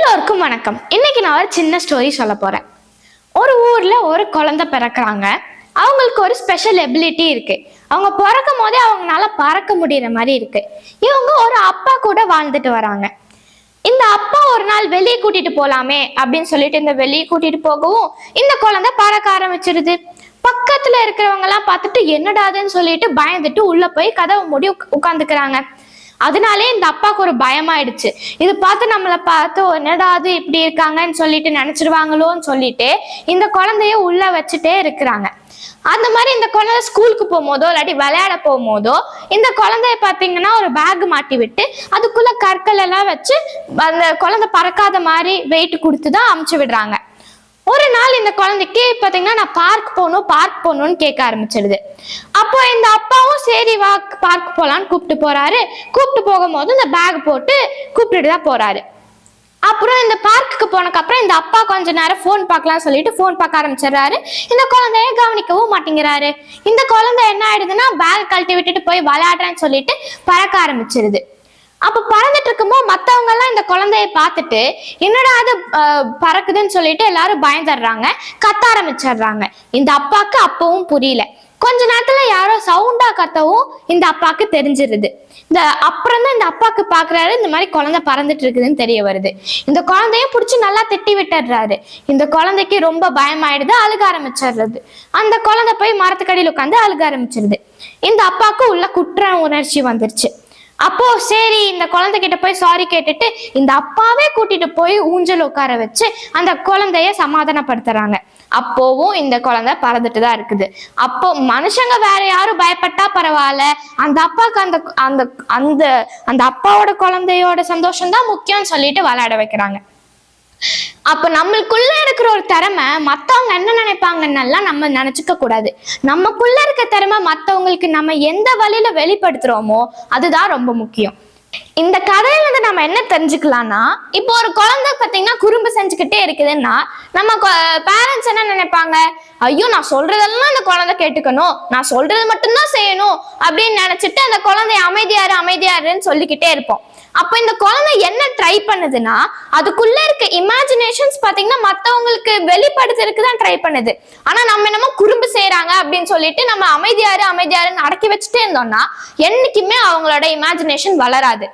எல்லோருக்கும் வணக்கம். இன்னைக்கு நான் ஒரு சின்ன ஸ்டோரி சொல்ல போறேன். ஒரு ஊர்ல ஒரு குழந்தை பிறக்கிறாங்க. அவங்களுக்கு ஒரு ஸ்பெஷல் எபிலிட்டி இருக்கு. அவங்க பிறக்கும் போதே அவங்களால பறக்க முடியற மாதிரி இருக்கு. இவங்க ஒரு அப்பா கூட வாழ்ந்துட்டு வராங்க. இந்த அப்பா ஒரு நாள் வெளியே கூட்டிட்டு போலாமே அப்படின்னு சொல்லிட்டு இந்த வெளியே கூட்டிட்டு போகவும் இந்த குழந்தை பறக்க ஆரம்பிச்சிருது. பக்கத்துல இருக்கிறவங்க எல்லாம் பார்த்துட்டு என்னடாதுன்னு சொல்லிட்டு பயந்துட்டு உள்ள போய் கதவை மூடி உட்காந்துக்கிறாங்க. அதனாலே இந்த அப்பாவுக்கு ஒரு பயமாயிடுச்சு. இது பார்த்து நம்மளை பார்த்து என்னடாது இப்படி இருக்காங்கன்னு சொல்லிட்டு நினைச்சிருவாங்களோன்னு சொல்லிட்டு இந்த குழந்தைய உள்ள வச்சுட்டே இருக்கிறாங்க. அந்த மாதிரி இந்த குழந்தை ஸ்கூலுக்கு போகும்போதோ இல்லாட்டி விளையாட போகும்போதோ இந்த குழந்தைய பார்த்தீங்கன்னா ஒரு பேக் மாட்டி விட்டு அதுக்குள்ள கற்கள் எல்லாம் வச்சு அந்த குழந்தை பறக்காத மாதிரி வெயிட் கொடுத்து தான் அமுச்சு விடுறாங்க. ஒரு நாள் இந்த குழந்தைக்கு பார்த்தீங்கன்னா நான் பார்க் போகணும்னு கேட்க ஆரம்பிச்சிடுது. அப்போ இந்த அப்பாவும் சரி வா பார்க் போலான்னு கூப்பிட்டு போறாரு. கூப்பிட்டு போகும்போது இந்த பேக் போட்டு கூப்பிட்டுட்டு தான் போறாரு. அப்புறம் இந்த பார்க்குக்கு போனதுக்கு அப்புறம் இந்த அப்பா கொஞ்ச நேரம் போன் பார்க்கலாம் சொல்லிட்டு போன் பார்க்க ஆரம்பிச்சிடுறாரு. இந்த குழந்தைய கவனிக்கவும் மாட்டேங்கிறாரு. இந்த குழந்தை என்ன ஆயிடுதுன்னா பேக் கழட்டி விட்டுட்டு போய் விளையாடுறேன்னு சொல்லிட்டு பறக்க ஆரம்பிச்சிருது. அப்ப பறந்துட்டு இருக்கும்போது மத்தவங்க எல்லாம் இந்த குழந்தைய பார்த்துட்டு என்னடா அது பறக்குதுன்னு சொல்லிட்டு எல்லாரும் பயந்துடுறாங்க, கத்த ஆரம்பிச்சிடுறாங்க. இந்த அப்பாக்கு அப்பவும் புரியல. கொஞ்ச நேரத்துல யாரோ சவுண்டா கத்தவும் இந்த அப்பாக்கு தெரிஞ்சிருது. அப்புறம் தான் இந்த அப்பாக்கு பாக்குறாரு, இந்த மாதிரி குழந்தை பறந்துட்டு இருக்குதுன்னு தெரிய வருது. இந்த குழந்தையும் பிடிச்சி நல்லா திட்டி விட்டுடுறாரு. இந்த குழந்தைக்கு ரொம்ப பயமாயிடுது, அழுக ஆரம்பிச்சிடுறது. அந்த குழந்தை போய் மரத்துக்கடியில் உட்காந்து அழுக ஆரம்பிச்சிருது. இந்த அப்பாவுக்கு உள்ள குற்ற உணர்ச்சி வந்துருச்சு. அப்போ சரி இந்த குழந்தைகிட்ட போய் சாரி கேட்டுட்டு இந்த அப்பாவே கூட்டிட்டு போய் ஊஞ்சல் உட்கார வச்சு அந்த குழந்தைய சமாதானப்படுத்துறாங்க. அப்போவும் இந்த குழந்தை பறந்துட்டு தான் இருக்குது. அப்போ மனுஷங்க வேற யாரும் பயப்பட்டா பரவாயில்ல, அந்த அப்பாவுக்கு அந்த அந்த அந்த அந்த அப்பாவோட குழந்தையோட சந்தோஷம் தான் முக்கியம்னு சொல்லிட்டு விளையாட வைக்கிறாங்க. அப்ப நம்மளுக்குள்ள இருக்கிற ஒரு திறமை மத்தவங்க என்ன நினைப்பாங்கன்னெல்லாம் நம்ம நினைச்சுக்க கூடாது. நமக்குள்ள இருக்க திறமை மத்தவங்களுக்கு நம்ம எந்த வழியில வெளிப்படுத்துறோமோ அதுதான் ரொம்ப முக்கியம். இந்த கதையில இருந்து நம்ம என்ன தெரிஞ்சுக்கலாம்னா, இப்போ ஒரு குழந்தை பார்த்தீங்கன்னா குறும்பு செஞ்சுக்கிட்டே இருக்குதுன்னா நம்ம பேரண்ட்ஸ் என்ன நினைப்பாங்க, ஐயோ நான் சொல்றதெல்லாம் அந்த குழந்தை கேட்டுக்கணும், நான் சொல்றது மட்டும்தான் செய்யணும் அப்படின்னு நினைச்சிட்டு அந்த குழந்தைய அமைதியாருன்னு சொல்லிக்கிட்டே இருப்போம். அப்ப இந்த குழந்தை என்ன ட்ரை பண்ணுதுன்னா, அதுக்குள்ள இருக்க இமேஜினேஷன்ஸ் பாத்தீங்கன்னா மத்தவங்களுக்கு வெளிப்படுத்துறதுக்கு தான் ட்ரை பண்ணுது. ஆனா நம்ம என்னமோ குறும்பு செய்யறாங்க அப்படின்னு சொல்லிட்டு நம்ம அமைதியாருன்னு அடக்கி வச்சுட்டே இருந்தோம்னா என்னைக்குமே அவங்களோட இமேஜினேஷன் வளராது.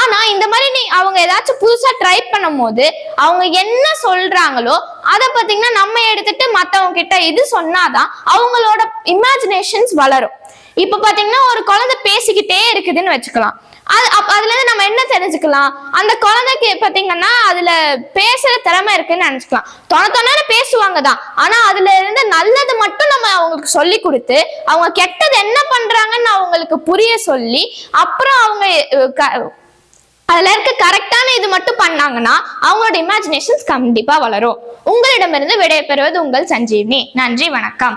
ஆனா இந்த மாதிரி அவங்க ஏதாச்சும் புதுசா ட்ரை பண்ணும் போது அவங்க என்ன சொல்றாங்களோ அதை பாத்தீங்கன்னா நம்ம எடுத்துட்டு மத்தவங்க கிட்ட இது சொன்னாதான் அவங்களோட இமேஜினேஷன்ஸ் வளரும். இப்ப பாத்தீங்கன்னா ஒரு குழந்தை பேசிக்கிட்டே இருக்குதுன்னு வச்சுக்கலாம். அதுல இருந்து நம்ம என்ன தெரிஞ்சுக்கலாம், அந்த குழந்தைக்கு பாத்தீங்கன்னா அதுல பேசுற திறமை இருக்குன்னு நினைச்சுக்கலாம். தொண பேசுவாங்க தான், ஆனா அதுல இருந்து நல்லது மட்டும் நம்ம அவங்களுக்கு சொல்லி கொடுத்து அவங்க கெட்டது என்ன பண்றாங்கன்னு அவங்களுக்கு புரிய சொல்லி அப்புறம் அவங்க அதுல இருக்க கரெக்டான இது மட்டும் பண்ணாங்கன்னா அவங்களோட இமேஜினேஷன்ஸ் கண்டிப்பா வளரும். உங்களிடமிருந்து விடைபெறுவது உங்கள் சஞ்சீவ்னி. நன்றி, வணக்கம்.